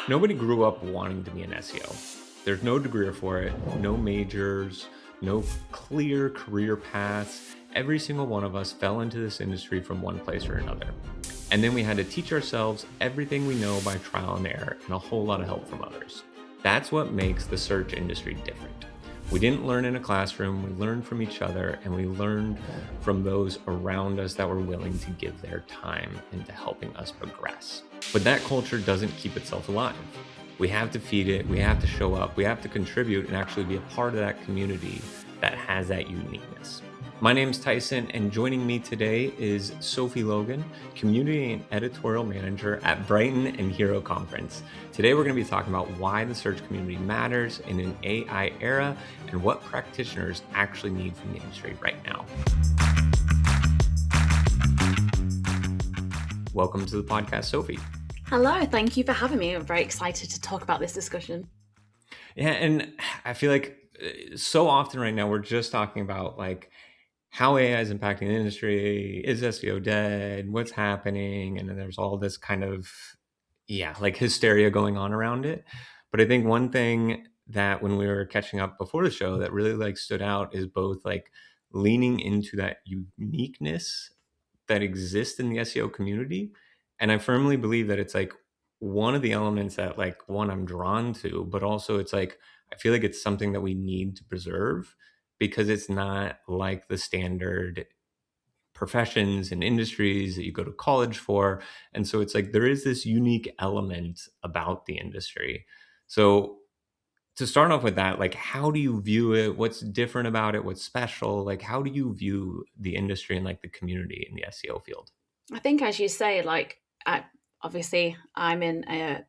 Nobody grew up wanting to be an SEO. There's no degree for it, no majors, no clear career paths. Every single one of us fell into this industry from one place or another. And then we had to teach ourselves everything we know by trial and error and a whole lot of help from others. That's what makes the search industry different. We didn't learn in a classroom, we learned from each other, and we learned from those around us that were willing to give their time into helping us progress. But that culture doesn't keep itself alive. We have to feed it, we have to show up, we have to contribute and actually be a part of that community that has that uniqueness. My name's Tyson, and joining me today is Sophie Logan, Community and Editorial Manager at Brighton and Hero Conference. Today we're going to be talking about why the search community matters in an AI era and what practitioners actually need from the industry right now. Welcome to the podcast, Sophie. Hello, thank you for having me. I'm very excited to talk about this discussion. Yeah, and I feel like so often right now we're just talking about like how AI is impacting the industry. Is SEO dead? What's happening? And then there's all this kind of, like hysteria going on around it. But I think one thing that when we were catching up before the show that really like stood out is both like leaning into that uniqueness that exists in the SEO community. And I firmly believe that it's like one of the elements that like one I'm drawn to, but also it's like I feel like it's something that we need to preserve because it's not like the standard professions and industries that you go to college for. And so it's like there is this unique element about the industry. So to start off with that, like how do you view it? What's different about it? What's special? Like how do you view the industry and like the community in the SEO field? I think, as you say, obviously I'm in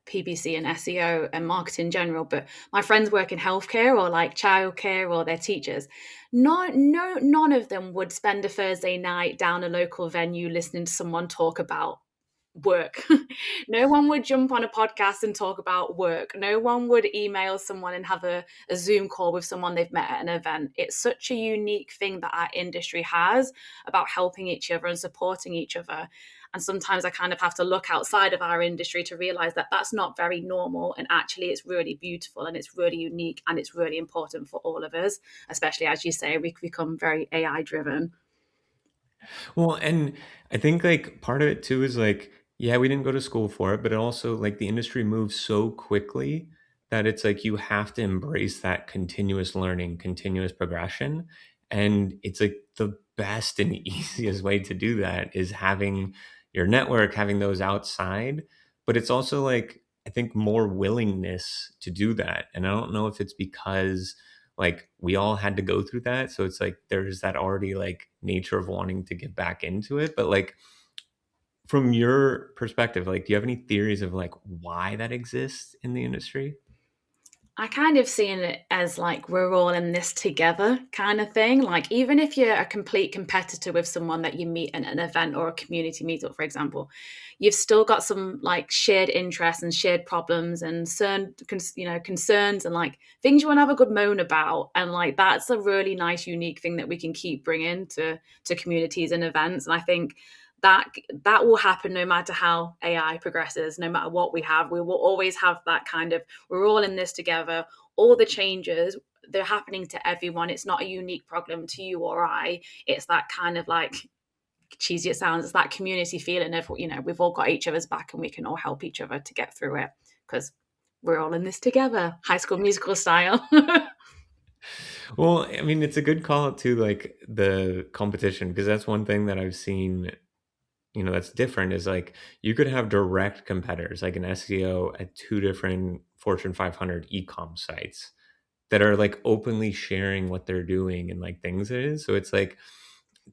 PPC and SEO and marketing in general, but my friends work in healthcare or like childcare or they're teachers. None of them would spend a Thursday night down a local venue listening to someone talk about work. No one would jump on a podcast and talk about work. No one would email someone and have a Zoom call with someone they've met at an event. It's such a unique thing that our industry has about helping each other and supporting each other. And sometimes I kind of have to look outside of our industry to realize that that's not very normal. And actually, it's really beautiful and it's really unique and it's really important for all of us, especially as you say, we become very AI driven. Well, and I think like part of it too is like, yeah, we didn't go to school for it, but it also like the industry moves so quickly that it's like you have to embrace that continuous learning, continuous progression. And it's like the best and easiest way to do that is having your network, having those outside. But it's also like, I think more willingness to do that. And I don't know if it's because like we all had to go through that, so it's like there's that already like nature of wanting to get back into it. But like from your perspective, like do you have any theories of like why that exists in the industry? I kind of seen it as like we're all in this together kind of thing. Like even if you're a complete competitor with someone that you meet at an event or a community meetup, for example, you've still got some like shared interests and shared problems and concerns and like things you want to have a good moan about. And like that's a really nice, unique thing that we can keep bringing to communities and events. And I think that will happen no matter how AI progresses, no matter what we have. We will always have that kind of we're all in this together. All the changes, they're happening to everyone. It's not a unique problem to you or I. It's that kind of like cheesy it sounds, it's that community feeling of, we've all got each other's back and we can all help each other to get through it because we're all in this together. High School Musical style. Well, I mean, it's a good call out to like the competition because that's one thing that I've seen, that's different is like you could have direct competitors like an SEO at two different Fortune 500 e-com sites that are like openly sharing what they're doing and like things it is. So it's like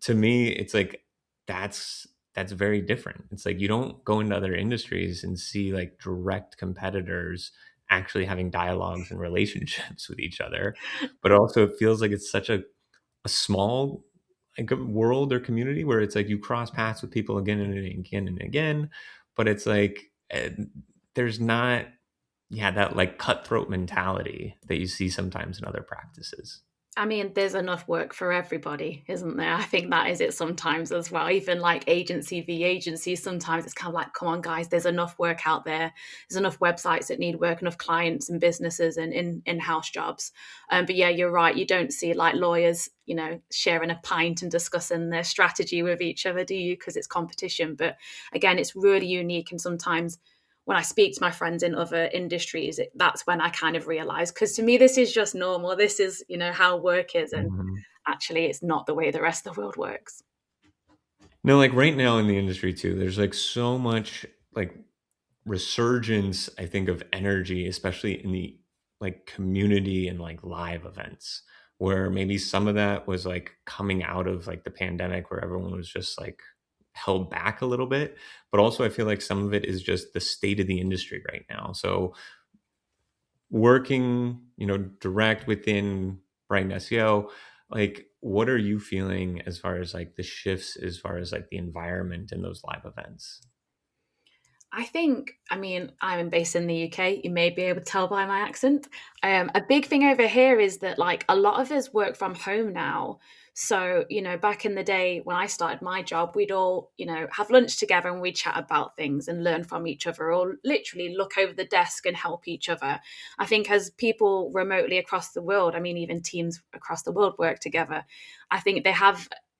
to me, it's like that's very different. It's like you don't go into other industries and see like direct competitors actually having dialogues and relationships with each other. But also it feels like it's such a small like a world or community where it's like you cross paths with people again and again and again, but it's like there's not that like cutthroat mentality that you see sometimes in other practices. I mean, there's enough work for everybody, isn't there? I think that is it sometimes as well. Even like agency v agency, sometimes it's kind of like, come on, guys, there's enough work out there. There's enough websites that need work, enough clients and businesses and in-house jobs. But yeah, you're right. You don't see like lawyers, sharing a pint and discussing their strategy with each other, do you? Because it's competition. But again, it's really unique. And sometimes when I speak to my friends in other industries, that's when I kind of realize, because to me, this is just normal. This is, how work is. And Mhm. actually, it's not the way the rest of the world works. No, like right now in the industry too, there's like so much like resurgence, I think, of energy, especially in the like community and like live events, where maybe some of that was like coming out of like the pandemic where everyone was just like held back a little bit. But also, I feel like some of it is just the state of the industry right now. So, working, direct within Brighton SEO, like what are you feeling as far as like the shifts, as far as like the environment in those live events? I mean, I'm based in the UK. You may be able to tell by my accent. A big thing over here is that, like, a lot of us work from home now. So, back in the day when I started my job, we'd all, have lunch together and we'd chat about things and learn from each other, or literally look over the desk and help each other. I think as people remotely across the world, I mean, even teams across the world work together, I think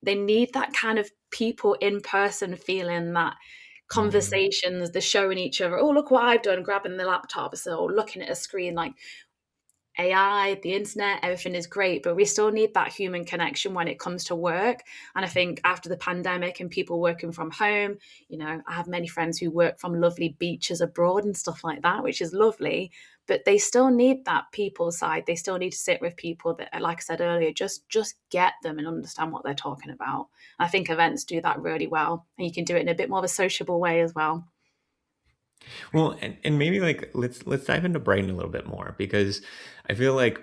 they need that kind of people in person feeling, that Mhm. conversations, the showing each other, oh, look what I've done, grabbing the laptop, so looking at a screen. Like, AI, the internet, everything is great, but we still need that human connection when it comes to work. And I think after the pandemic and people working from home, I have many friends who work from lovely beaches abroad and stuff like that, which is lovely. But they still need that people side. They still need to sit with people that, like I said earlier, just get them and understand what they're talking about. And I think events do that really well, and you can do it in a bit more of a sociable way as well. Well, and maybe like let's dive into Brighton a little bit more because I feel like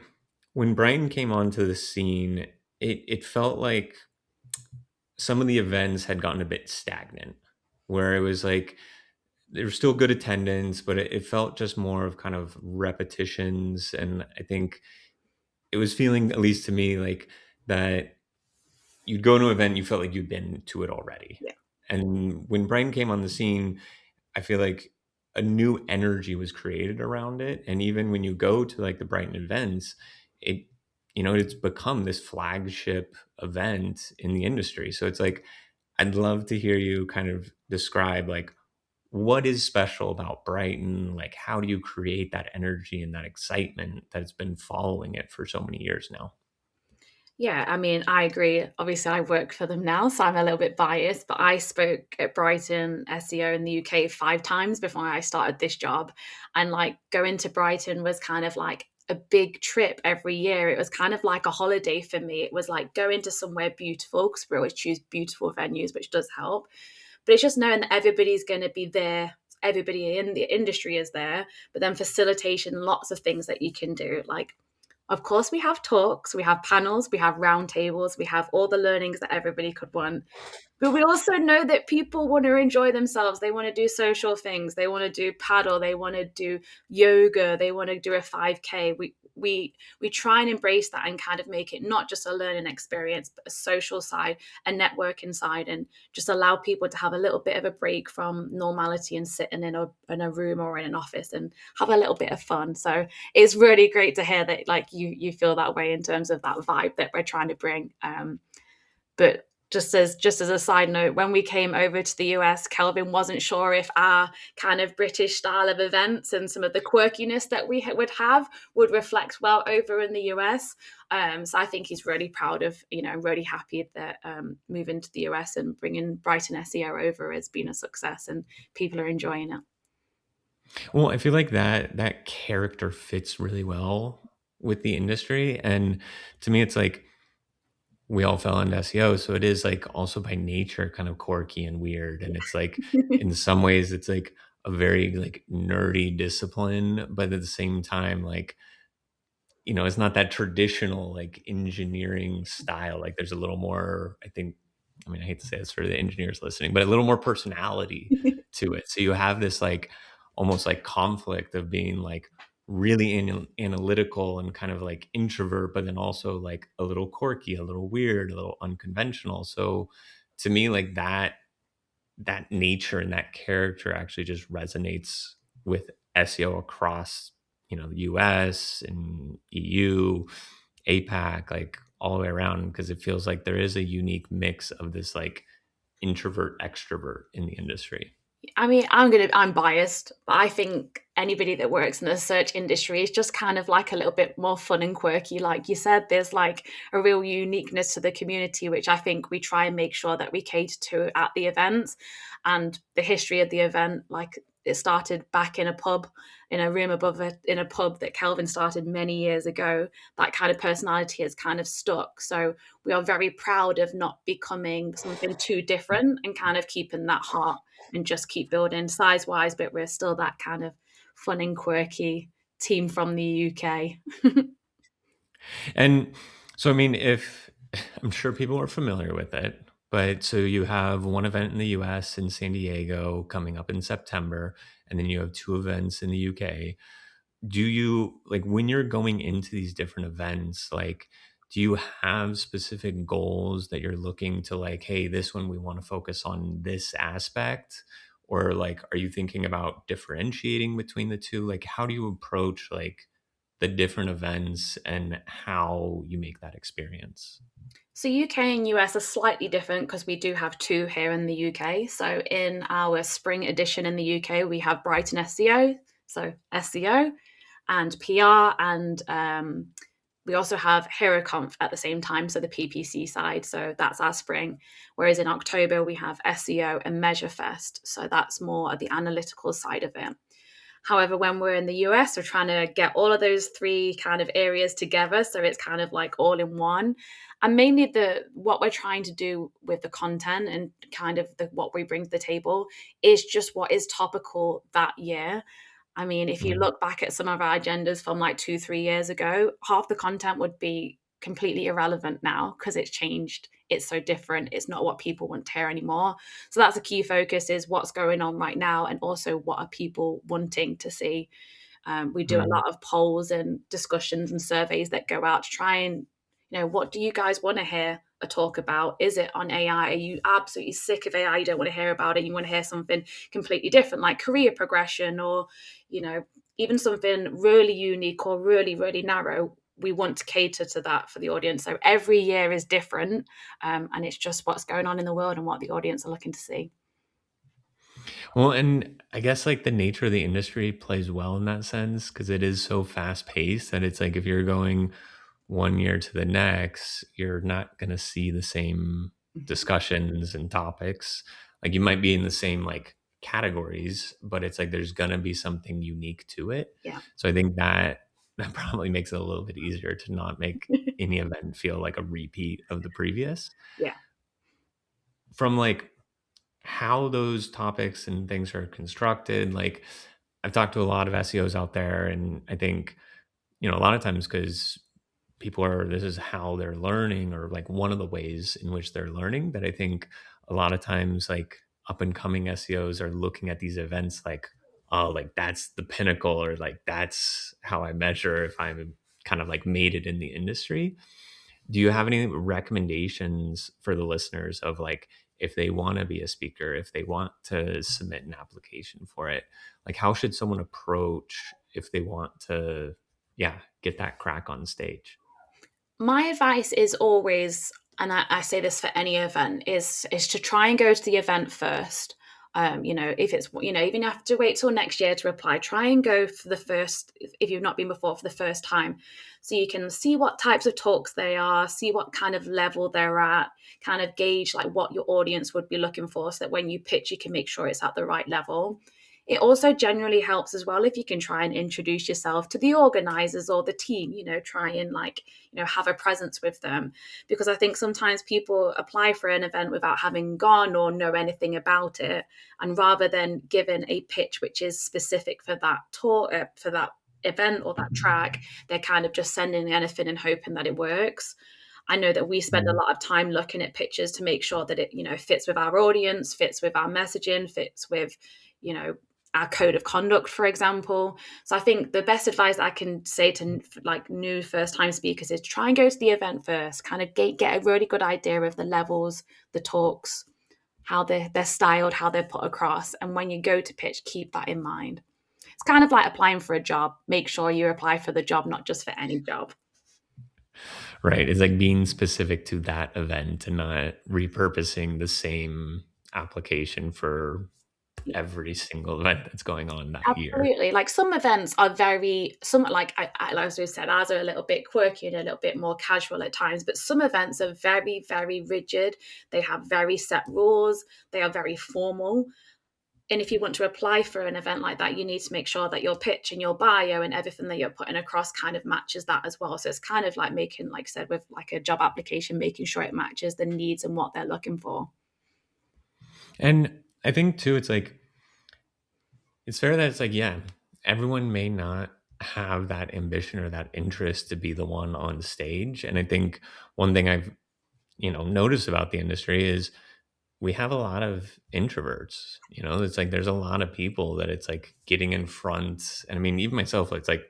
when Brighton came onto the scene, it felt like some of the events had gotten a bit stagnant, where it was like there was still good attendance, but it felt just more of kind of repetitions. And I think it was feeling, at least to me, like that you'd go to an event, you felt like you'd been to it already. Yeah. And when Brighton came on the scene, I feel like a new energy was created around it. And even when you go to like the Brighton events, it, it's become this flagship event in the industry. So it's like, I'd love to hear you kind of describe like what is special about Brighton? Like, how do you create that energy and that excitement that's been following it for so many years now? Yeah, I mean, I agree. Obviously, I work for them now, so I'm a little bit biased, but I spoke at Brighton SEO in the UK 5 times before I started this job. And like going to Brighton was kind of like a big trip every year. It was kind of like a holiday for me. It was like going to somewhere beautiful, because we always choose beautiful venues, which does help. But it's just knowing that everybody's going to be there. Everybody in the industry is there, but then facilitation, lots of things that you can do. Like, of course, we have talks, we have panels, we have roundtables, we have all the learnings that everybody could want. But we also know that people want to enjoy themselves. They want to do social things. They want to do paddle. They want to do yoga. They want to do a 5K. We try and embrace that and kind of make it not just a learning experience, but a social side, a networking side, and just allow people to have a little bit of a break from normality and sitting in a room or in an office and have a little bit of fun. So it's really great to hear that, like, you feel that way in terms of that vibe that we're trying to bring. But just as a side note, when we came over to the US, Kelvin wasn't sure if our kind of British style of events and some of the quirkiness that we would have would reflect well over in the US. So I think he's really proud of, really happy that moving to the US and bringing Brighton SEO over has been a success and people are enjoying it. Well, I feel like that character fits really well with the industry. And to me, it's like we all fell into SEO. So it is like also by nature kind of quirky and weird. And it's like in some ways it's like a very like nerdy discipline, but at the same time, like it's not that traditional like engineering style. Like there's a little more, I think, I mean, I hate to say this for the engineers listening, but a little more personality to it. So you have this like almost like conflict of being like really analytical and kind of like introvert, but then also like a little quirky, a little weird, a little unconventional. So to me, like that nature and that character actually just resonates with SEO across, the US and EU, APAC, like all the way around, because it feels like there is a unique mix of this like introvert extrovert in the industry. I mean, I'm biased, but I think anybody that works in the search industry is just kind of like a little bit more fun and quirky. Like you said, there's like a real uniqueness to the community, which I think we try and make sure that we cater to at the events. And the history of the event, like it started back in a pub, in a room above it, in a pub that Kelvin started many years ago. That kind of personality has kind of stuck. So we are very proud of not becoming something too different and kind of keeping that heart and just keep building size wise, but we're still that kind of fun and quirky team from the UK. And so, I mean, if I'm sure people are familiar with it, but so you have one event in the US in San Diego coming up in September, and then you have two events in the UK. Do you like when you're going into these different events, like, do you have specific goals that you're looking to, like, hey, this one we want to focus on this aspect? Or like, are you thinking about differentiating between the two? Like, how do you approach like the different events and how you make that experience? So UK and US are slightly different because we do have two here in the UK. So in our spring edition in the UK, we have Brighton SEO, so SEO and PR, and we also have HeroConf at the same time, so the PPC side. So that's our spring. Whereas in October we have SEO and MeasureFest, so that's more the analytical side of it. However, when we're in the US, we're trying to get all of those three kind of areas together. So it's kind of like all in one. And mainly what we're trying to do with the content and kind of what we bring to the table is just what is topical that year. I mean, if you Mm. look back at some of our agendas from like 2, 3 years ago, half the content would be completely irrelevant now because it's changed. It's so different. It's not what people want to hear anymore. So that's a key focus is what's going on right now and also what are people wanting to see. We do a Mm. lot of polls and discussions and surveys that go out to try and, what do you guys want to hear a talk about? Is it on AI? Are you absolutely sick of AI? You don't want to hear about it. You want to hear something completely different, like career progression or, even something really unique or really, really narrow. We want to cater to that for the audience. So every year is different. And it's just what's going on in the world and what the audience are looking to see. Well, and I guess like the nature of the industry plays well in that sense because it is so fast paced that it's like if you're going one year to the next, you're not going to see the same Mhm. discussions and topics. Like you might be in the same like categories, but it's like there's going to be something unique to it. Yeah. So I think that probably makes it a little bit easier to not make any event feel like a repeat of the previous. Yeah. From like how those topics and things are constructed, like I've talked to a lot of SEOs out there, and I think, a lot of times because people are, this is how they're learning, or like one of the ways in which they're learning, that I think a lot of times like up and coming SEOs are looking at these events like, oh, like that's the pinnacle, or like that's how I measure if I'm kind of like made it in the industry. Do you have any recommendations for the listeners of like if they want to be a speaker, if they want to submit an application for it, like how should someone approach if they want to, yeah, get that crack on stage? My advice is always, and I say this for any event, is to try and go to the event first. If it's, even if you have to wait till next year to reply, try and go for the first, if you've not been before, for the first time. So you can see what types of talks they are, see what kind of level they're at, kind of gauge like what your audience would be looking for so that when you pitch, you can make sure it's at the right level. It also generally helps as well if you can try and introduce yourself to the organizers or the team, try and like, have a presence with them. Because I think sometimes people apply for an event without having gone or know anything about it. And rather than giving a pitch which is specific for that tour, for that event or that track, they're kind of just sending anything and hoping that it works. I know that we spend a Mm. lot of time looking at pictures to make sure that it, fits with our audience, fits with our messaging, fits with, you know, our code of conduct, for example. So I think the best advice I can say to like new first time speakers is try and go to the event first, kind of get a really good idea of the levels, the talks, how they're styled, how they're put across. And when you go to pitch, keep that in mind. It's kind of like applying for a job. Make sure you apply for the job, not just for any job. Right. It's like being specific to that event and not repurposing the same application for Yeah. every single event that's going on that year. Absolutely. Like some events are very, some like as we said, ours are a little bit quirky and a little bit more casual at times. But some events are very, very rigid. They have very set rules. They are very formal. And if you want to apply for an event like that, you need to make sure that your pitch and your bio and everything that you're putting across kind of matches that as well. So it's kind of like making, like I said, with like a job application, making sure it matches the needs and what they're looking for. And I think too, it's like, it's fair that it's like, yeah, everyone may not have that ambition or that interest to be the one on stage. And I think one thing I've, noticed about the industry is we have a lot of introverts. It's like there's a lot of people that it's like getting in front. And I mean, even myself, it's like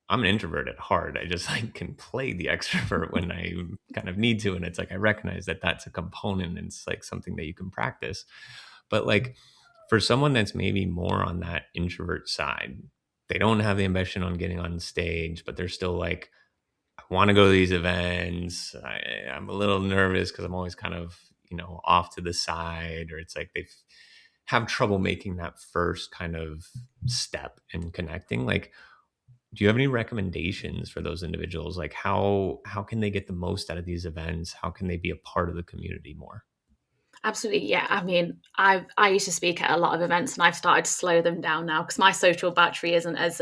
I'm an introvert at heart. I just like can play the extrovert when I kind of need to. And it's like I recognize that that's a component and it's like something that you can practice. But like for someone that's maybe more on that introvert side, they don't have the ambition on getting on stage, but they're still like, I want to go to these events. I'm a little nervous because I'm always kind of, off to the side, or it's like they have trouble making that first kind of step in connecting. Like, do you have any recommendations for those individuals? Like how can they get the most out of these events? How can they be a part of the community more? Absolutely, yeah. I mean, I used to speak at a lot of events, and I've started to slow them down now because my social battery isn't as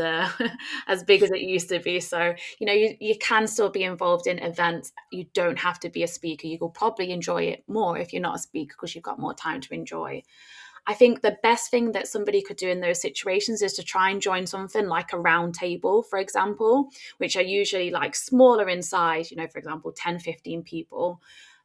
as big as it used to be. So you can still be involved in events. You don't have to be a speaker. You will probably enjoy it more if you're not a speaker because you've got more time to enjoy. I think the best thing that somebody could do in those situations is to try and join something like a round table, for example, which are usually like smaller in size, for example, 10, 15 people,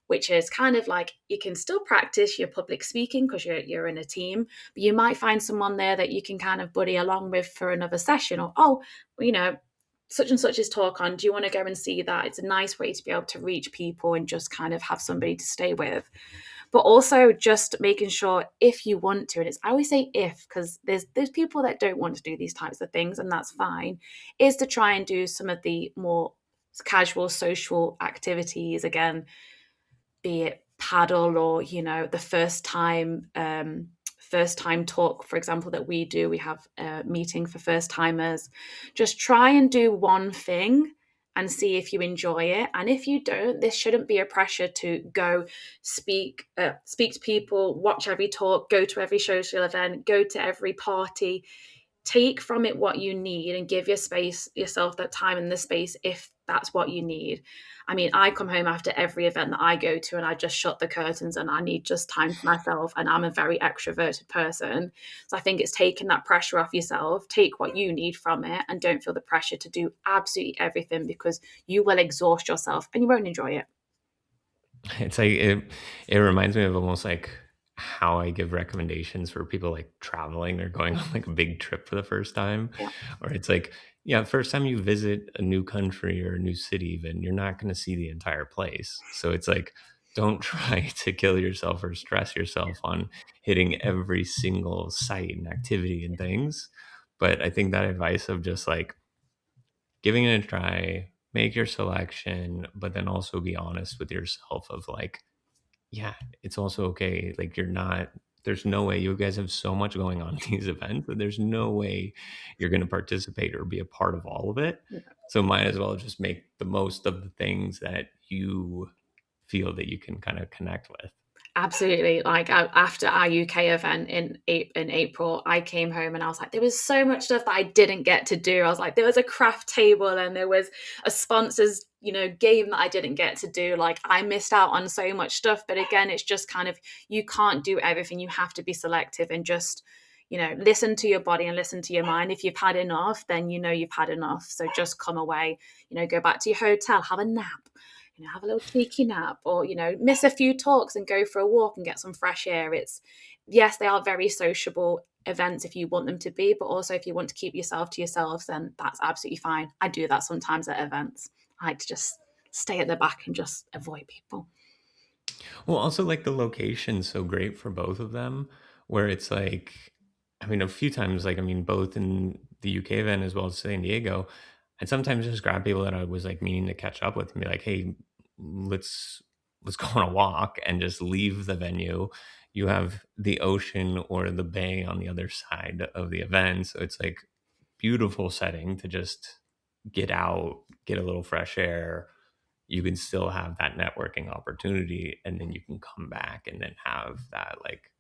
which is kind of like you can still practice your public speaking because you're in a team, but you might find someone there that you can kind of buddy along with for another session or, oh, such and such is talk on. Do you want to go and see that? It's a nice way to be able to reach people and just kind of have somebody to stay with, but also just making sure if you want to, and I always say if because there's people that don't want to do these types of things, and that's fine, is to try and do some of the more casual social activities again, be it paddle or the first time talk, for example, that we do. We have a meeting for first timers. Just try and do one thing and see if you enjoy it. And if you don't, this shouldn't be a pressure to go speak to people, watch every talk, go to every social event, go to every party. Take from it what you need and give yourself that time and the space if that's what you need. I mean, I come home after every event that I go to and I just shut the curtains and I need just time for myself, and I'm a very extroverted person. So I think it's taking that pressure off yourself, take what you need from it, and don't feel the pressure to do absolutely everything because you will exhaust yourself and you won't enjoy it. It's like it reminds me of almost like how I give recommendations for people like traveling or going on like a big trip for the first time. Yeah, Or it's like, yeah, first time you visit a new country or a new city, even you're not going to see the entire place. So it's like, don't try to kill yourself or stress yourself on hitting every single site and activity and things. But I think that advice of just like giving it a try, make your selection, but then also be honest with yourself of like, yeah, it's also okay. Like you're not, there's no way you guys have so much going on in these events that there's no way you're going to participate or be a part of all of it. So might as well just make the most of the things that you feel that you can kind of connect with. absolutely. Like after our UK event in April, I came home and I was like, there was so much stuff that I didn't get to do. I was like, there was a craft table and there was a sponsors, game that I didn't get to do. Like I missed out on so much stuff. But again, it's just kind of you can't do everything. You have to be selective and just listen to your body and listen to your mind. If you've had enough, then you've had enough. So just come away, go back to your hotel, have a nap, have a little cheeky nap, or miss a few talks and go for a walk and get some fresh air. It's Yes, they are very sociable events if you want them to be, but also if you want to keep yourself to yourselves, then that's absolutely fine. I do that sometimes at events. I like to just stay at the back and just avoid people. Well, also like the location's so great for both of them, where it's like, I mean, a few times, like, I mean, both in the UK event as well as San Diego, and sometimes just grab people that I was like meaning to catch up with and be like, hey, let's let's go on a walk and just leave the venue. You have the ocean or the bay on the other side of the event. So it's like beautiful setting to just get out, get a little fresh air. You can still have that networking opportunity, and then you can come back and then have that, like,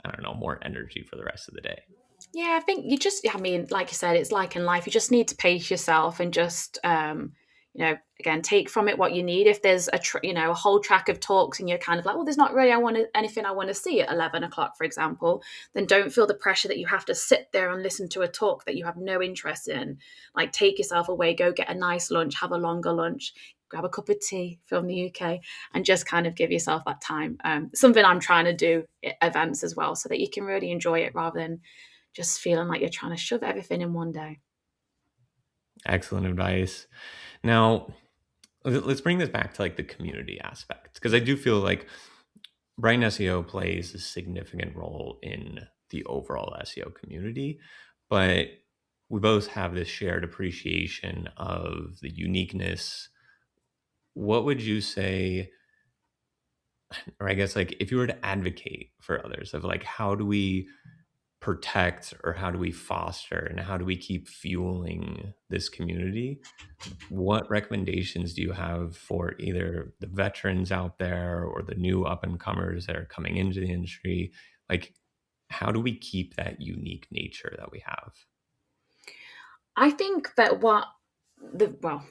I don't know, more energy for the rest of the day. Yeah, I think I mean, like you said, it's like in life, you just need to pace yourself and just, again, take from it what you need. If there's a whole track of talks and you're kind of like, well, there's not really anything I want to see at 11 o'clock, for example, then don't feel the pressure that you have to sit there and listen to a talk that you have no interest in. Like, take yourself away, go get a nice lunch, have a longer lunch, grab a cup of tea from the UK, and just kind of give yourself that time. Something I'm trying to do at events as well, so that you can really enjoy it rather than just feeling like you're trying to shove everything in one day. Excellent advice. Now, let's bring this back to like the community aspect, because I do feel like Brighton SEO plays a significant role in the overall SEO community, but we both have this shared appreciation of the uniqueness. What would you say, or I guess like if you were to advocate for others of like how do we protect or how do we foster and how do we keep fueling this community? What recommendations do you have for either the veterans out there or the new up and comers that are coming into the industry? Like, how do we keep that unique nature that we have? I think that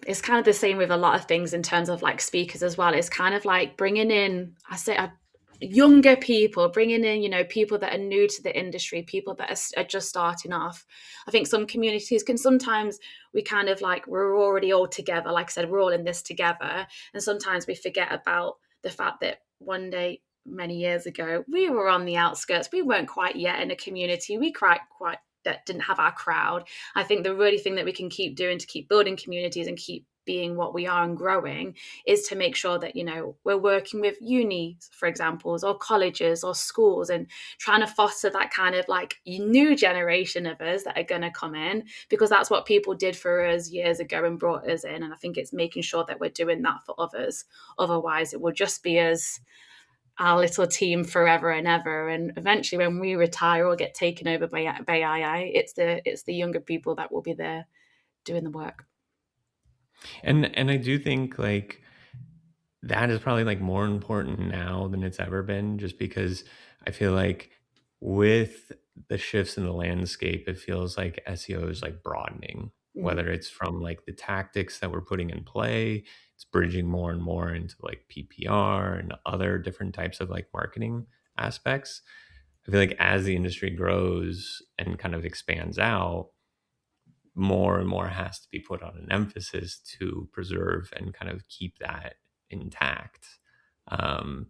it's kind of the same with a lot of things in terms of like speakers as well. It's kind of like bringing in, younger people, bringing in, people that are new to the industry, people that are just starting off. I think some communities can sometimes, we kind of like, we're already all together. Like I said, we're all in this together. And sometimes we forget about the fact that one day, many years ago, we were on the outskirts. We weren't quite yet in a community. We quite that didn't have our crowd. I think the really thing that we can keep doing to keep building communities and keep being what we are and growing is to make sure that we're working with unis, for examples, or colleges or schools, and trying to foster that kind of like new generation of us that are going to come in, because that's what people did for us years ago and brought us in. And I think it's making sure that we're doing that for others. Otherwise it will just be us, our little team, forever and ever. And eventually, when we retire or get taken over by AI, it's the younger people that will be there doing the work. And I do think like that is probably like more important now than it's ever been, just because I feel like with the shifts in the landscape, it feels like SEO is like broadening, Mm. whether it's from like the tactics that we're putting in play, it's bridging more and more into like PPR and other different types of like marketing aspects. I feel like as the industry grows and kind of expands out, more and more has to be put on an emphasis to preserve and kind of keep that intact. Um,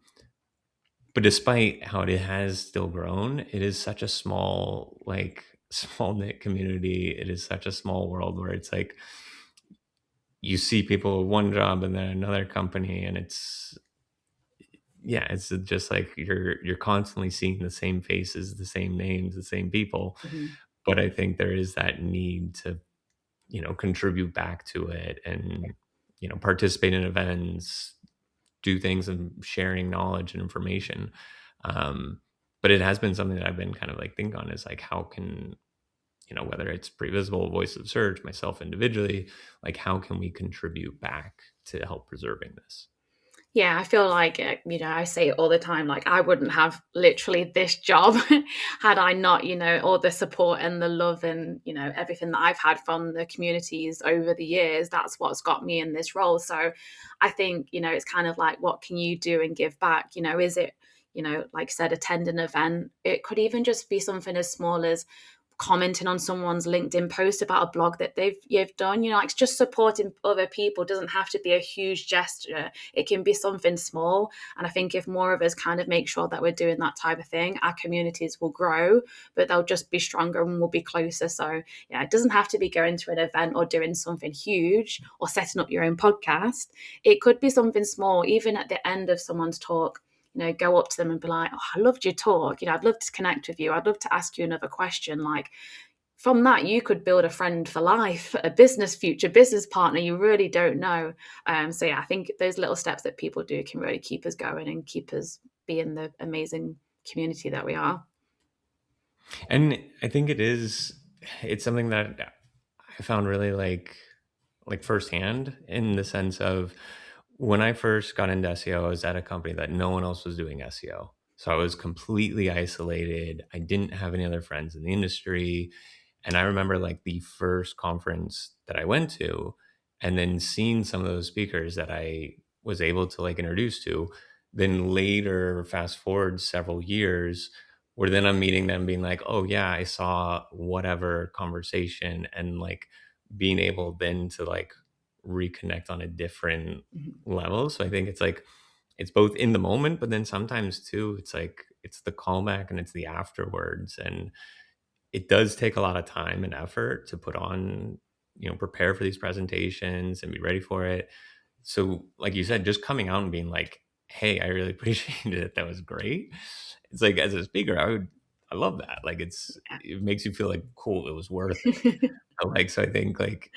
but despite how it has still grown, it is such a small, like small knit community. It is such a small world where it's like you see people with one job and then another company, and it's yeah, it's just like you're constantly seeing the same faces, the same names, the same people. Mhm. But I think there is that need to contribute back to it and, participate in events, do things and sharing knowledge and information. Um, but it has been something that I've been kind of like think on is like, how can, whether it's Previsible, Voice of Search, myself individually, like how can we contribute back to help preserving this? Yeah, I feel like, I say it all the time, like I wouldn't have literally this job had I not, all the support and the love and, everything that I've had from the communities over the years. That's what's got me in this role. So I think, it's kind of like, what can you do and give back? Is it, like I said, attend an event? It could even just be something as small as commenting on someone's LinkedIn post about a blog that you've done. Like just supporting other people doesn't have to be a huge gesture. It can be something small. And I think if more of us kind of make sure that we're doing that type of thing, our communities will grow, but they'll just be stronger and we'll be closer. So yeah, it doesn't have to be going to an event or doing something huge or setting up your own podcast. It could be something small, even at the end of someone's talk. Go up to them and be like, oh, I loved your talk. I'd love to connect with you. I'd love to ask you another question. Like, from that, you could build a friend for life, a future business partner. You really don't know. So yeah, I think those little steps that people do can really keep us going and keep us being the amazing community that we are. And I think it's something that I found really like firsthand, in the sense of when I first got into SEO, I was at a company that no one else was doing SEO. So I was completely isolated. I didn't have any other friends in the industry. And I remember like the first conference that I went to, and then seeing some of those speakers that I was able to like introduce to, then later, fast forward several years, where then I'm meeting them being like, oh yeah, I saw whatever conversation, and like being able then to like reconnect on a different Mhm. level. So I think it's like, it's both in the moment, but then sometimes too, it's like, it's the callback and it's the afterwards. And it does take a lot of time and effort to put on, prepare for these presentations and be ready for it. So, like you said, just coming out and being like, "Hey, I really appreciated it. That was great." It's like, as a speaker, I love that. Like, it makes you feel like, cool, it was worth it. So I think like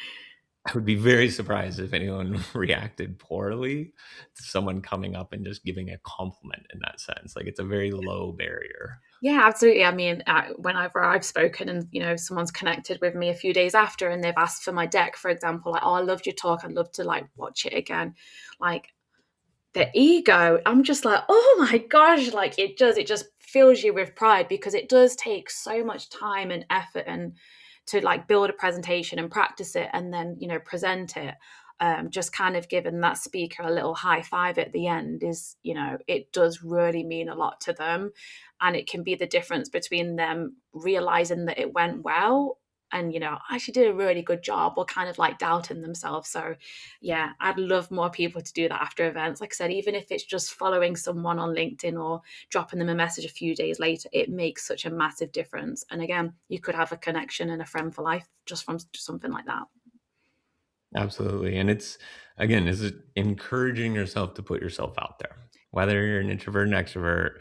I would be very surprised if anyone reacted poorly to someone coming up and just giving a compliment in that sense. Like, it's a very low barrier. Yeah, absolutely. I mean, whenever I've spoken and someone's connected with me a few days after and they've asked for my deck, for example, like, oh, I loved your talk, I'd love to like watch it again. Like, the ego, I'm just like, oh my gosh, like it just fills you with pride, because it does take so much time and effort and to like build a presentation and practice it and then present it. Just kind of giving that speaker a little high five at the end is, it does really mean a lot to them, and it can be the difference between them realizing that it went well and I actually did a really good job, or kind of like doubting themselves. So yeah, I'd love more people to do that after events. Like I said, even if it's just following someone on LinkedIn or dropping them a message a few days later, it makes such a massive difference. And again, you could have a connection and a friend for life just from something like that. Absolutely. And it's, again, is it encouraging yourself to put yourself out there, whether you're an introvert, an extrovert,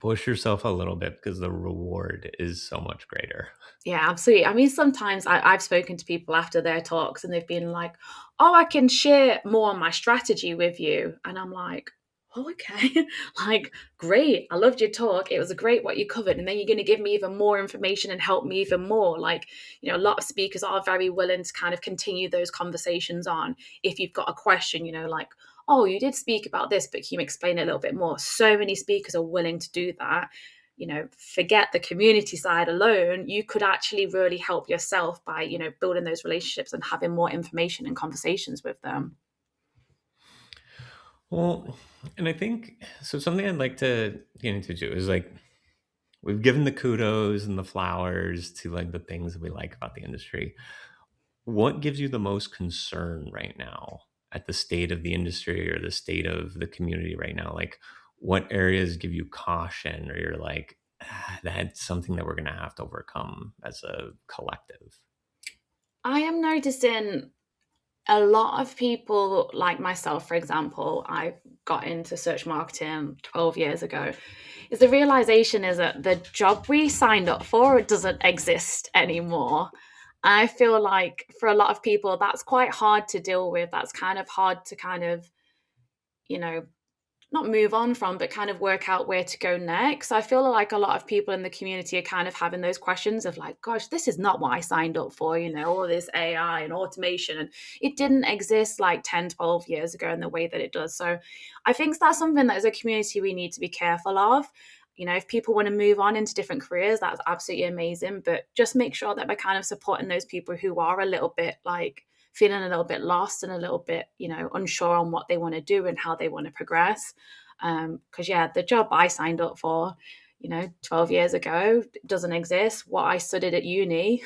push yourself a little bit, because the reward is so much greater. Yeah, absolutely. I mean, sometimes I've spoken to people after their talks and they've been like, oh, I can share more on my strategy with you. And I'm like, oh, okay. Like, great. I loved your talk. It was great what you covered. And then you're going to give me even more information and help me even more. Like, a lot of speakers are very willing to kind of continue those conversations on if you've got a question, like, oh, you did speak about this, but can you explain it a little bit more? So many speakers are willing to do that. Forget the community side alone, you could actually really help yourself by, building those relationships and having more information and conversations with them. Well, and I think so. Something I'd like to get into too is like, we've given the kudos and the flowers to like the things that we like about the industry. What gives you the most concern right now at the state of the industry or the state of the community right now? Like, what areas give you caution, or you're like, that's something that we're going to have to overcome as a collective? I am noticing a lot of people like myself, for example, I got into search marketing 12 years ago, is the realization is that the job we signed up for doesn't exist anymore. I feel like for a lot of people, that's quite hard to deal with. That's kind of hard to kind of, you know, not move on from, but kind of work out where to go next. I feel like a lot of people in the community are kind of having those questions of like, gosh, this is not what I signed up for, all this AI and automation. And it didn't exist like 10, 12 years ago in the way that it does. So I think that's something that as a community we need to be careful of. If people want to move on into different careers, that's absolutely amazing. But just make sure that we're kind of supporting those people who are a little bit like feeling a little bit lost and a little bit, unsure on what they want to do and how they want to progress. Because, yeah, the job I signed up for, 12 years ago doesn't exist. What I studied at uni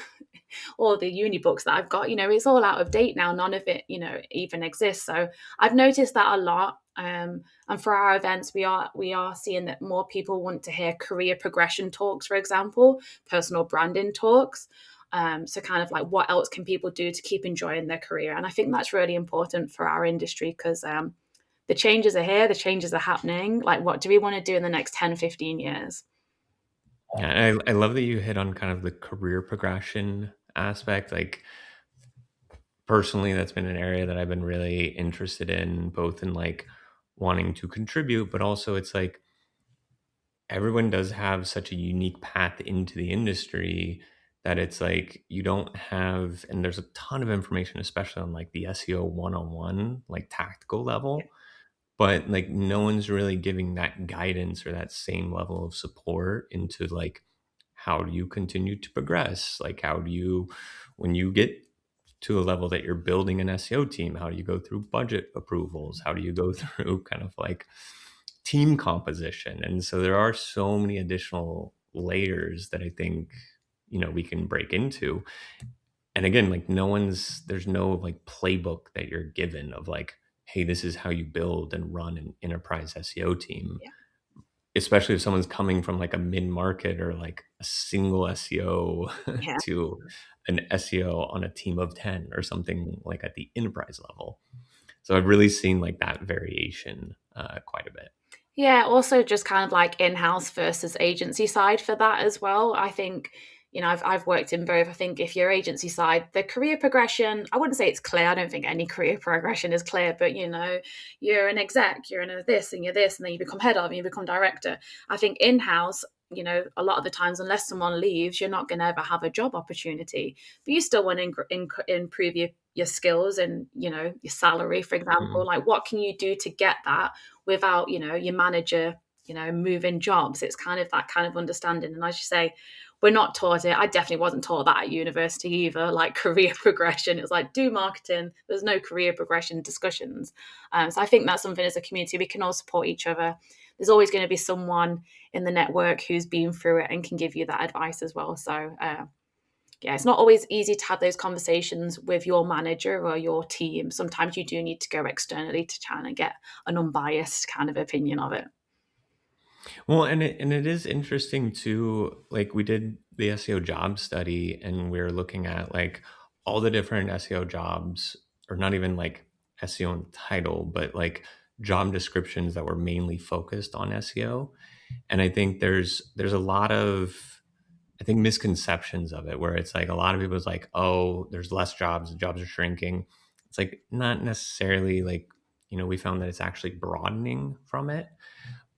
or the uni books that I've got, it's all out of date now. None of it, even exists. So I've noticed that a lot. And for our events, we are seeing that more people want to hear career progression talks, for example, personal branding talks. So kind of like what else can people do to keep enjoying their career? And I think that's really important for our industry because the changes are here, the changes are happening. Like, what do we want to do in the next 10, 15 years? Yeah, I love that you hit on kind of the career progression aspect. Like personally, that's been an area that I've been really interested in, both in like wanting to contribute, but also it's like everyone does have such a unique path into the industry that it's like you don't have, and there's a ton of information, especially on like the SEO 101, like tactical level, but like no one's really giving that guidance or that same level of support into like how do you continue to progress, like how do you, when you get to a level that you're building an SEO team, how do you go through budget approvals, how do you go through kind of like team composition. And so there are so many additional layers that I think we can break into. And again, like there's no like playbook that you're given of like, hey, this is how you build and run an enterprise SEO team, Yeah. especially if someone's coming from like a mid-market or like a single SEO Yeah. to an SEO on a team of 10 or something like at the enterprise level. So I've really seen like that variation quite a bit. Yeah, also just kind of like in-house versus agency side for that as well. I think, I've worked in both. I think if you're agency side, the career progression, I wouldn't say it's clear. I don't think any career progression is clear, but you're an exec, you're in a this and you're this, and then you become head of and you become director. I think in-house, a lot of the times, unless someone leaves, you're not going to ever have a job opportunity. But you still want to improve your skills and your salary, for example. Mhm. Like, what can you do to get that without your manager moving jobs? It's kind of that kind of understanding. And as you say, we're not taught it. I definitely wasn't taught that at university either, like career progression. It's like, do marketing, there's no career progression discussions. So I think that's something as a community we can all support each other. There's always going to be someone in the network who's been through it and can give you that advice as well. So yeah, it's not always easy to have those conversations with your manager or your team. Sometimes you do need to go externally to try and get an unbiased kind of opinion of it. Well, and it is interesting too. Like we did the SEO job study, and we are looking at like all the different SEO jobs, or not even like SEO in title, but like job descriptions that were mainly focused on SEO. And I think there's a lot of misconceptions of it where it's like a lot of people's like, oh, there's less jobs, the jobs are shrinking. It's like not necessarily like, we found that it's actually broadening from it,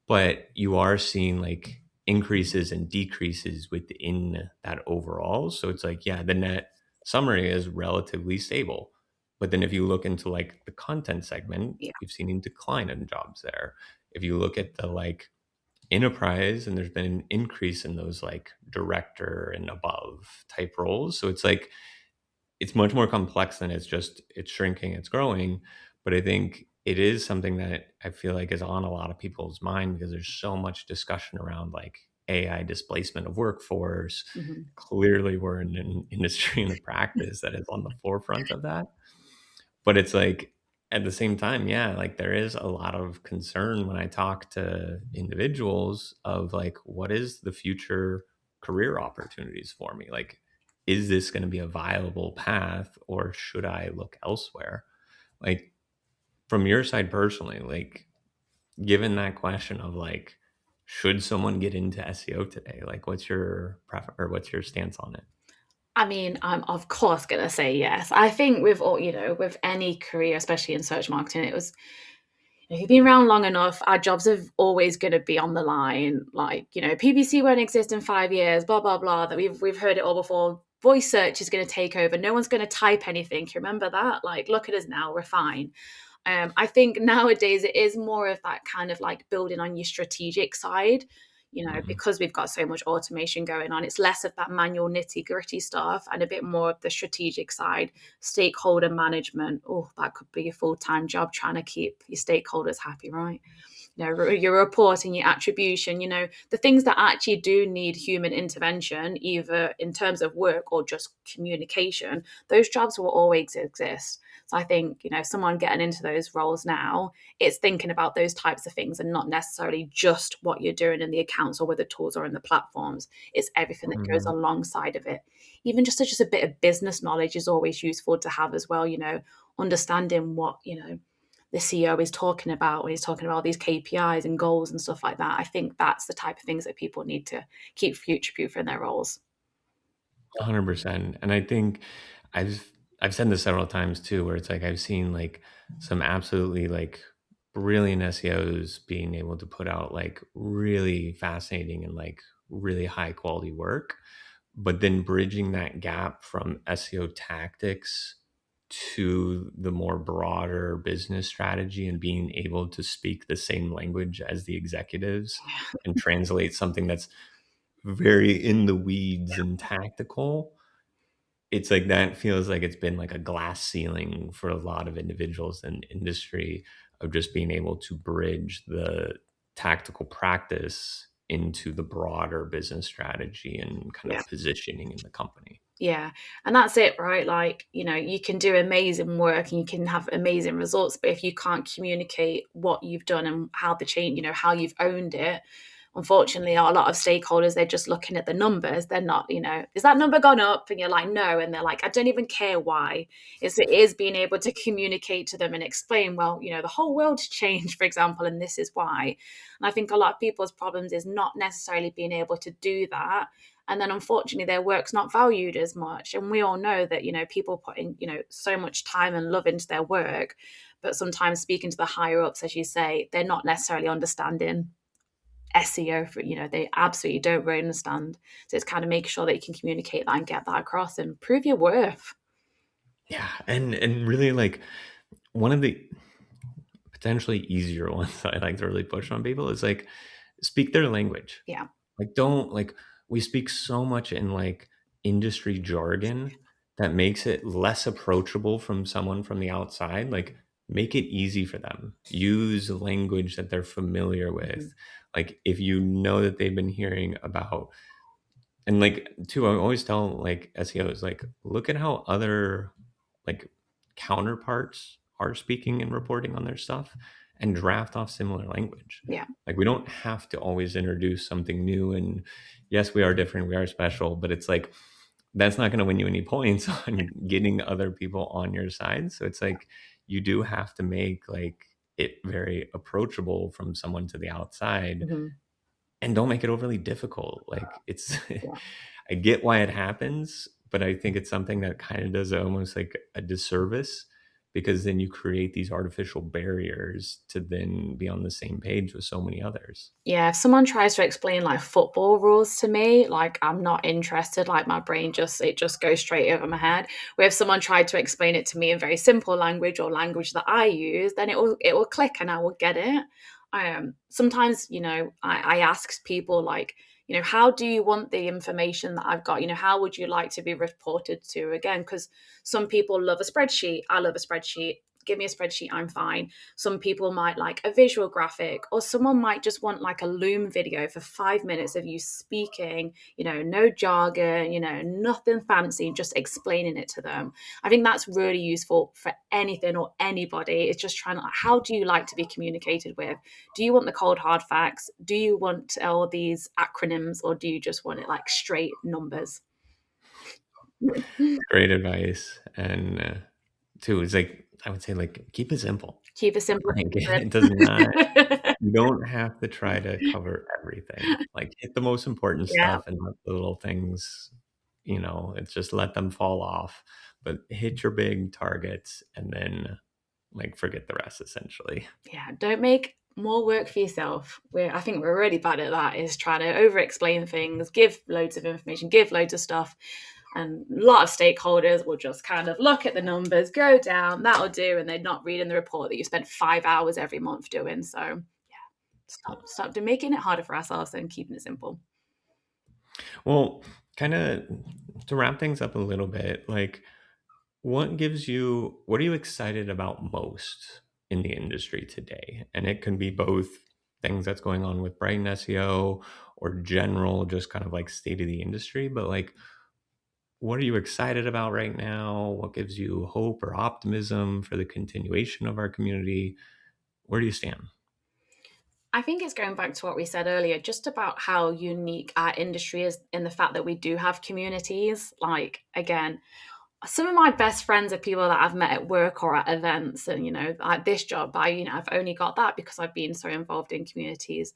but you are seeing like increases and decreases within that overall. So it's like, yeah, the net summary is relatively stable. But then if you look into like the content segment, Yeah. we've seen a decline in jobs there. If you look at the like enterprise, and there's been an increase in those like director and above type roles. So it's like it's much more complex than it's shrinking, it's growing. But I think it is something that I feel like is on a lot of people's mind because there's so much discussion around like AI displacement of workforce. Mhm. Clearly, we're in an industry and a practice that is on the forefront of that. But it's like at the same time, yeah, like there is a lot of concern when I talk to individuals of like, what is the future career opportunities for me? Like, is this going to be a viable path or should I look elsewhere? Like, from your side personally, like, given that question of like, should someone get into SEO today? Like, what's your prefer or what's your stance on it? I mean, I'm of course going to say yes. I think with all, with any career, especially in search marketing, it was, if you've been around long enough, our jobs are always going to be on the line. Like, PPC won't exist in 5 years, blah, blah, blah, that we've heard it all before. Voice search is going to take over. No one's going to type anything. You remember that? Like, look at us now, we're fine. I think nowadays it is more of that kind of like building on your strategic side, Mhm. because we've got so much automation going on. It's less of that manual nitty gritty stuff and a bit more of the strategic side, stakeholder management. Oh, that could be a full time job trying to keep your stakeholders happy, right? your reporting, your attribution, the things that actually do need human intervention, either in terms of work or just communication, those jobs will always exist. So I think, someone getting into those roles now, it's thinking about those types of things and not necessarily just what you're doing in the accounts or with the tools or in the platforms. It's everything that goes Mhm. alongside of it. Even just a bit of business knowledge is always useful to have as well, understanding what, the CEO is talking about when he's talking about these KPIs and goals and stuff like that. I think that's the type of things that people need to keep future proof in their roles. 100%. And I think I've I've said this several times too, where it's like I've seen like some absolutely like brilliant SEOs being able to put out like really fascinating and like really high quality work, but then bridging that gap from SEO tactics to the more broader business strategy and being able to speak the same language as the executives and translate something that's very in the weeds and tactical. It's like that feels like it's been like a glass ceiling for a lot of individuals in industry of just being able to bridge the tactical practice into the broader business strategy and kind Yeah. of positioning in the company. Yeah. And that's it, right? Like, you can do amazing work and you can have amazing results, but if you can't communicate what you've done and how the change, how you've owned it, unfortunately, a lot of stakeholders, they're just looking at the numbers. They're not, is that number gone up? And you're like, no. And they're like, I don't even care why. It is being able to communicate to them and explain, well, the whole world's changed, for example, and this is why. And I think a lot of people's problems is not necessarily being able to do that. And then unfortunately their work's not valued as much. And we all know that, people put in, so much time and love into their work, but sometimes speaking to the higher ups, as you say, they're not necessarily understanding SEO for, they absolutely don't really understand. So it's kind of making sure that you can communicate that and get that across and prove your worth. Yeah, and really like one of the potentially easier ones that I like to really push on people is like speak their language. Yeah. Like don't like we speak so much in like industry jargon that makes it less approachable from someone from the outside. Like make it easy for them. Use language that they're familiar Mhm. with. Like if you know that they've been hearing about and like too, I always tell like SEOs like look at how other like counterparts are speaking and reporting on their stuff and draft off similar language. Yeah. Like we don't have to always introduce something new and yes, we are different, we are special, but it's like that's not going to win you any points on getting other people on your side. So it's like you do have to make like it very approachable from someone to the outside Mhm. and don't make it overly difficult. Like it's Yeah. I get why it happens, but I think it's something that kind of does almost like a disservice because then you create these artificial barriers to then be on the same page with so many others. Yeah, if someone tries to explain like football rules to me, like I'm not interested. Like my brain just goes straight over my head. Where if someone tried to explain it to me in very simple language or language that I use, then it will click and I will get it. Sometimes, I ask people like, how do you want the information that I've got? How would you like to be reported to again? Because some people love a spreadsheet. I love a spreadsheet. Give me a spreadsheet, I'm fine. Some people might like a visual graphic, or someone might just want like a Loom video for 5 minutes of you speaking, no jargon, nothing fancy, just explaining it to them. I think that's really useful for anything or anybody. It's just trying to, how do you like to be communicated with? Do you want the cold hard facts? Do you want all these acronyms, or do you just want it like straight numbers? Great advice. And too, it's like I would say like keep it simple. Keep it simple. Like it does not you don't have to try to cover everything. Like hit the most important Yeah. stuff and let the little things, it's just let them fall off. But hit your big targets and then like forget the rest essentially. Yeah, don't make more work for yourself. I think we're really bad at that, is trying to over explain things, give loads of information, give loads of stuff. And a lot of stakeholders will just kind of look at the numbers, go down, that'll do, and they're not reading the report that you spent 5 hours every month doing. So yeah, stop making it harder for ourselves and keeping it simple. Well, kind of to wrap things up a little bit, like what are you excited about most in the industry today? And it can be both things that's going on with Brighton SEO or general, just kind of like state of the industry. But like, what are you excited about right now? What gives you hope or optimism for the continuation of our community? Where do you stand? I think it's going back to what we said earlier, just about how unique our industry is in the fact that we do have communities. Like, again, some of my best friends are people that I've met at work or at events, and at this job, I've only got that because I've been so involved in communities.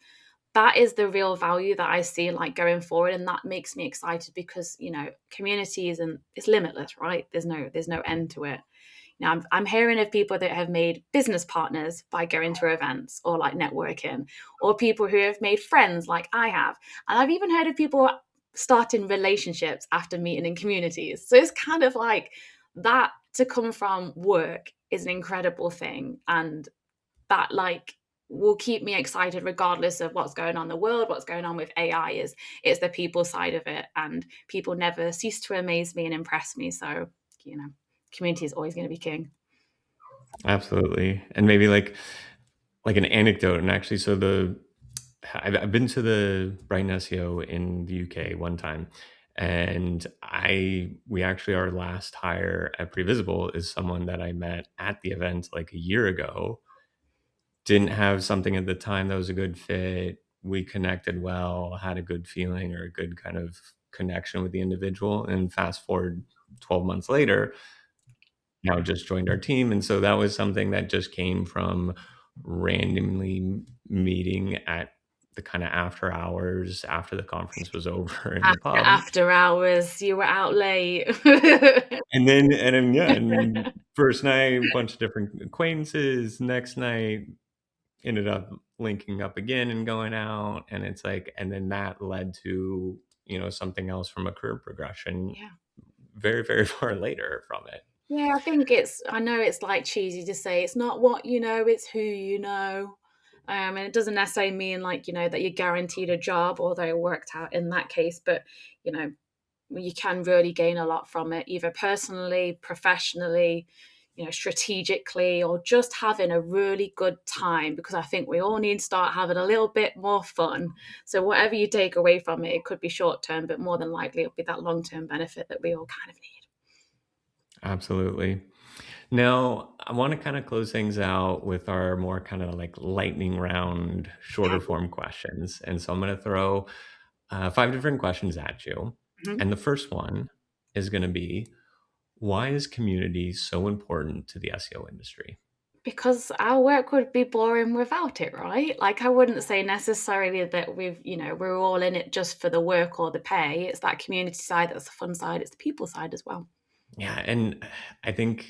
That is the real value that I see like going forward, and that makes me excited because communities, and it's limitless, right? There's no end to it. Now, I'm hearing of people that have made business partners by going to events or like networking, or people who have made friends like I have. And I've even heard of people starting relationships after meeting in communities. So it's kind of like that to come from work is an incredible thing. And that like will keep me excited regardless of what's going on in the world, what's going on with AI. Is it's the people side of it, and people never cease to amaze me and impress me. So, you know, community is always going to be king. Absolutely. And maybe like an anecdote. And actually, so I've been to the Brighton SEO in the UK one time, and we actually, our last hire at Previsible is someone that I met at the event like a year ago. Didn't have something at the time that was a good fit. We connected well, had a good feeling or a good kind of connection with the individual. And fast forward 12 months later, now just joined our team. And so that was something that just came from randomly meeting at the kind of after hours after the conference was over in the pub. After hours, you were out late. Yeah, and first night, a bunch of different acquaintances. Next night, ended up linking up again and going out. And it's like, and then that led to, something else from a career progression Yeah. very, very far later from it. Yeah, I know it's like cheesy to say it's not what you know, it's who you know. And it doesn't necessarily mean like, that you're guaranteed a job, although it worked out in that case. But, you know, you can really gain a lot from it, either personally, professionally, strategically, or just having a really good time, because I think we all need to start having a little bit more fun. So whatever you take away from it, it could be short term, but more than likely it'll be that long term benefit that we all kind of need. Absolutely. Now, I want to kind of close things out with our more kind of like lightning round, shorter Okay. form questions. And so I'm going to throw five different questions at you. Mhm. And the first one is going to be, why is community so important to the SEO industry? Because our work would be boring without it, right? Like, I wouldn't say necessarily that we're all in it just for the work or the pay. It's that community side, that's the fun side, it's the people side as well. Yeah. And I think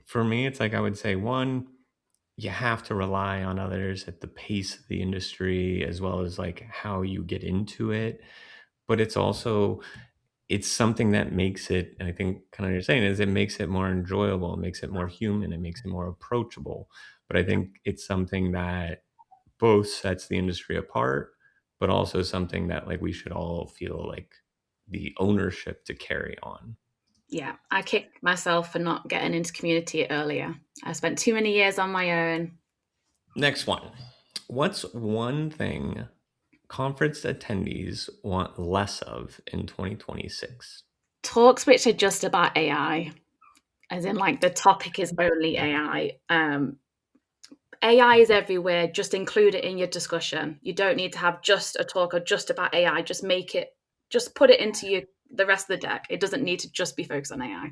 for me, it's like I would say, one, you have to rely on others at the pace of the industry as well as like how you get into it. But it's something that makes it, and I think kind of you're saying is it makes it more enjoyable, it makes it more human, it makes it more approachable. But I think it's something that both sets the industry apart, but also something that like we should all feel like the ownership to carry on. Yeah, I kicked myself for not getting into community earlier. I spent too many years on my own. Next one. What's one thing conference attendees want less of in 2026? Talks which are just about AI, as in like the topic is only AI. AI is everywhere. Just include it in your discussion. You don't need to have just a talk or just about AI. Just put it into the rest of the deck. It doesn't need to just be focused on AI.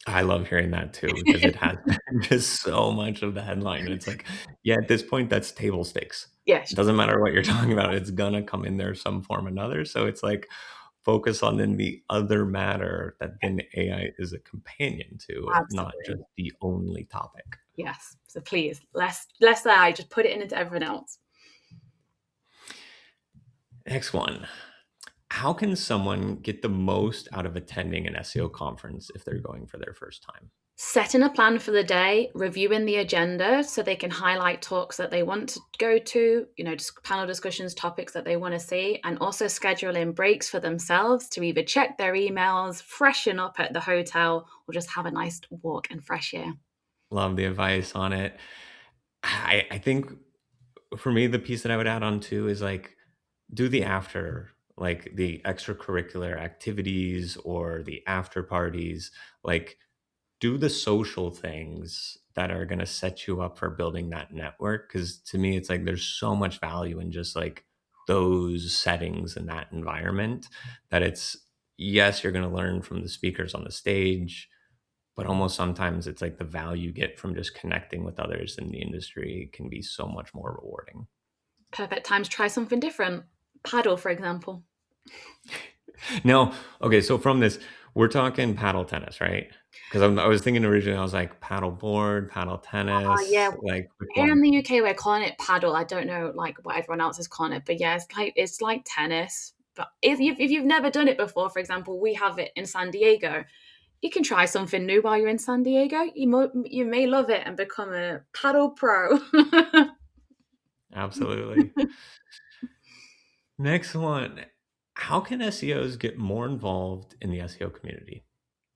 I love hearing that too because it has been just so much of the headline. And it's like, yeah, at this point, that's table stakes. Yes, It doesn't matter what you're talking about, it's gonna come in there some form or another. So it's like focus on then the other matter that then AI is a companion to, not just absolutely. the only topic. Yes. So please, less AI. Just put it into everyone else. Next one. How can someone get the most out of attending an SEO conference if they're going for their first time? Setting a plan for the day, reviewing the agenda so they can highlight talks that they want to go to, panel discussions, topics that they want to see, and also scheduling breaks for themselves to either check their emails, freshen up at the hotel, or just have a nice walk and fresh air. Love the advice on it. I think for me, the piece that I would add on too is like do the after, like the extracurricular activities or the after parties, like do the social things that are going to set you up for building that network. Cause to me, it's like there's so much value in just like those settings and that environment that it's, yes, you're going to learn from the speakers on the stage, but almost sometimes it's like the value you get from just connecting with others in the industry can be so much more rewarding. Perfect time to try something different. Paddle, for example. Now, okay, so from this, we're talking paddle tennis, right? Because I was thinking originally, I was like paddle board, paddle tennis, Yeah, like which here in one? the UK, we're calling it paddle. I don't know like what everyone else is calling it, but yeah, it's like tennis. But if you've never done it before, for example, we have it in San Diego. You can try something new while you're in San Diego. You may love it and become a paddle pro. Absolutely. Next one. How can SEOs get more involved in the SEO community?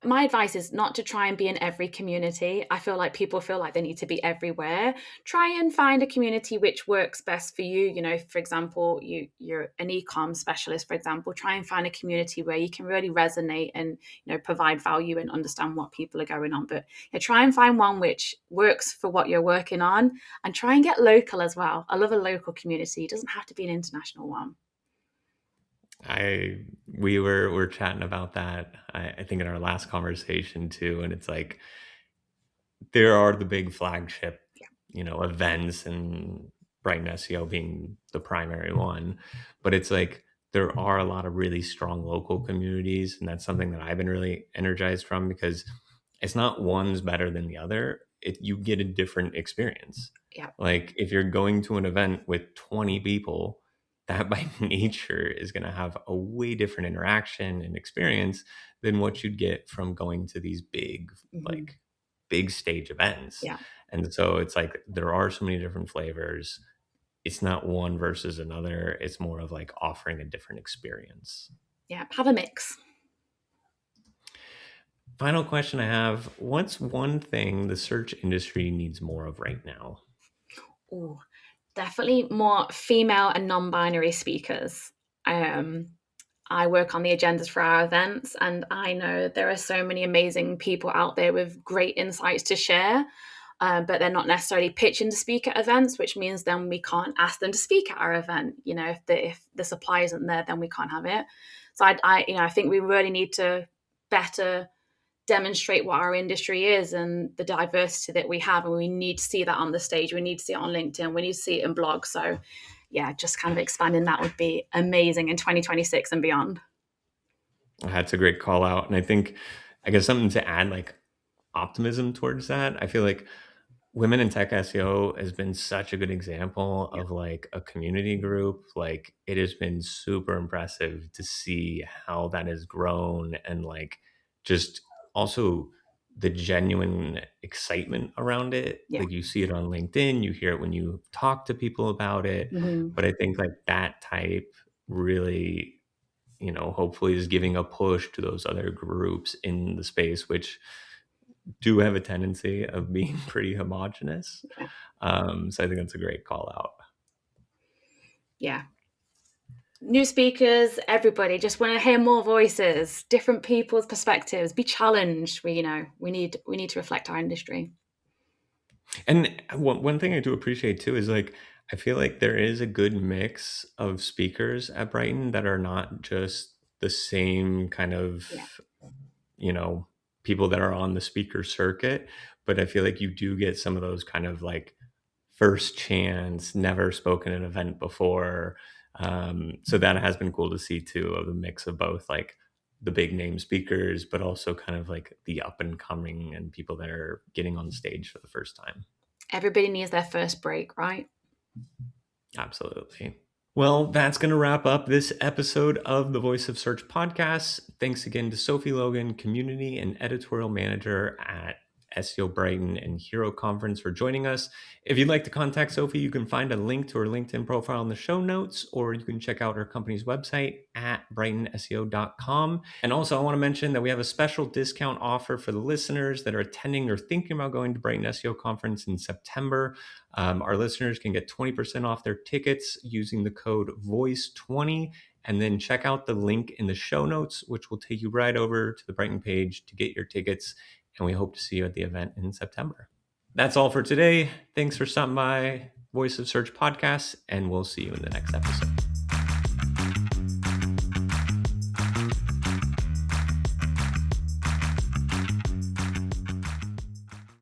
My advice is not to try and be in every community. I feel like people feel like they need to be everywhere. Try and find a community which works best for you. You know, for example, you're an e-com specialist, for example. Try and find a community where you can really resonate and provide value and understand what people are going on. But try and find one which works for what you're working on, and try and get local as well. I love a local community. It doesn't have to be an international one. I we were chatting about that, I think in our last conversation too, and it's like there are the big flagship, events and Brighton SEO being the primary one. But it's like there are a lot of really strong local communities, and that's something that I've been really energized from because it's not one's better than the other. You get a different experience. Yeah. Like if you're going to an event with 20 people, that by nature is going to have a way different interaction and experience than what you'd get from going to these big, Hmm. like big stage events. Yeah. And so it's like there are so many different flavors. It's not one versus another. It's more of like offering a different experience. Yeah. Have a mix. Final question I have. What's one thing the search industry needs more of right now? Ooh, definitely more female and non-binary speakers. Um, I work on the agendas for our events, and I know there are so many amazing people out there with great insights to share, but they're not necessarily pitching to speak at events, which means then we can't ask them to speak at our event. If the supply isn't there, then we can't have it. So I think we really need to better demonstrate what our industry is and the diversity that we have, and we need to see that on the stage. We need to see it on LinkedIn. We need to see it in blogs. So yeah, just kind of expanding that would be amazing in 2026 and beyond. That's a great call out. And I think, I guess, something to add like optimism towards that. I feel like Women in Tech SEO has been such a good example Yeah. of like a community group. Like it has been super impressive to see how that has grown and like just also the genuine excitement around it. Yeah. Like you see it on LinkedIn, you hear it when you talk to people about it. Hmm. But I think like that type really, hopefully is giving a push to those other groups in the space, which do have a tendency of being pretty homogenous. Yeah. So I think that's a great call out. Yeah. New speakers, everybody just want to hear more voices, different people's perspectives, be challenged. We need to reflect our industry. And one thing I do appreciate too is like I feel like there is a good mix of speakers at Brighton that are not just the same kind Yeah. of, you know, people that are on the speaker circuit, but I feel like you do get some of those kind of like first chance, never spoken at an event before. So that has been cool to see too, of a mix of both like the big name speakers, but also kind of like the up and coming and people that are getting on stage for the first time. Everybody needs their first break, right? Absolutely. Well, that's going to wrap up this episode of the Voice of Search podcast. Thanks again to Sophie Logan, community and editorial manager at SEO Brighton and Hero Conference for joining us. If you'd like to contact Sophie, you can find a link to her LinkedIn profile in the show notes, or you can check out her company's website at brightonseo.com. And also, I want to mention that we have a special discount offer for the listeners that are attending or thinking about going to Brighton SEO Conference in September. Our listeners can get 20% off their tickets using the code VOICE20, and then check out the link in the show notes, which will take you right over to the Brighton page to get your tickets. And we hope to see you at the event in September. That's all for today. Thanks for stopping by Voice of Search Podcast, and we'll see you in the next episode.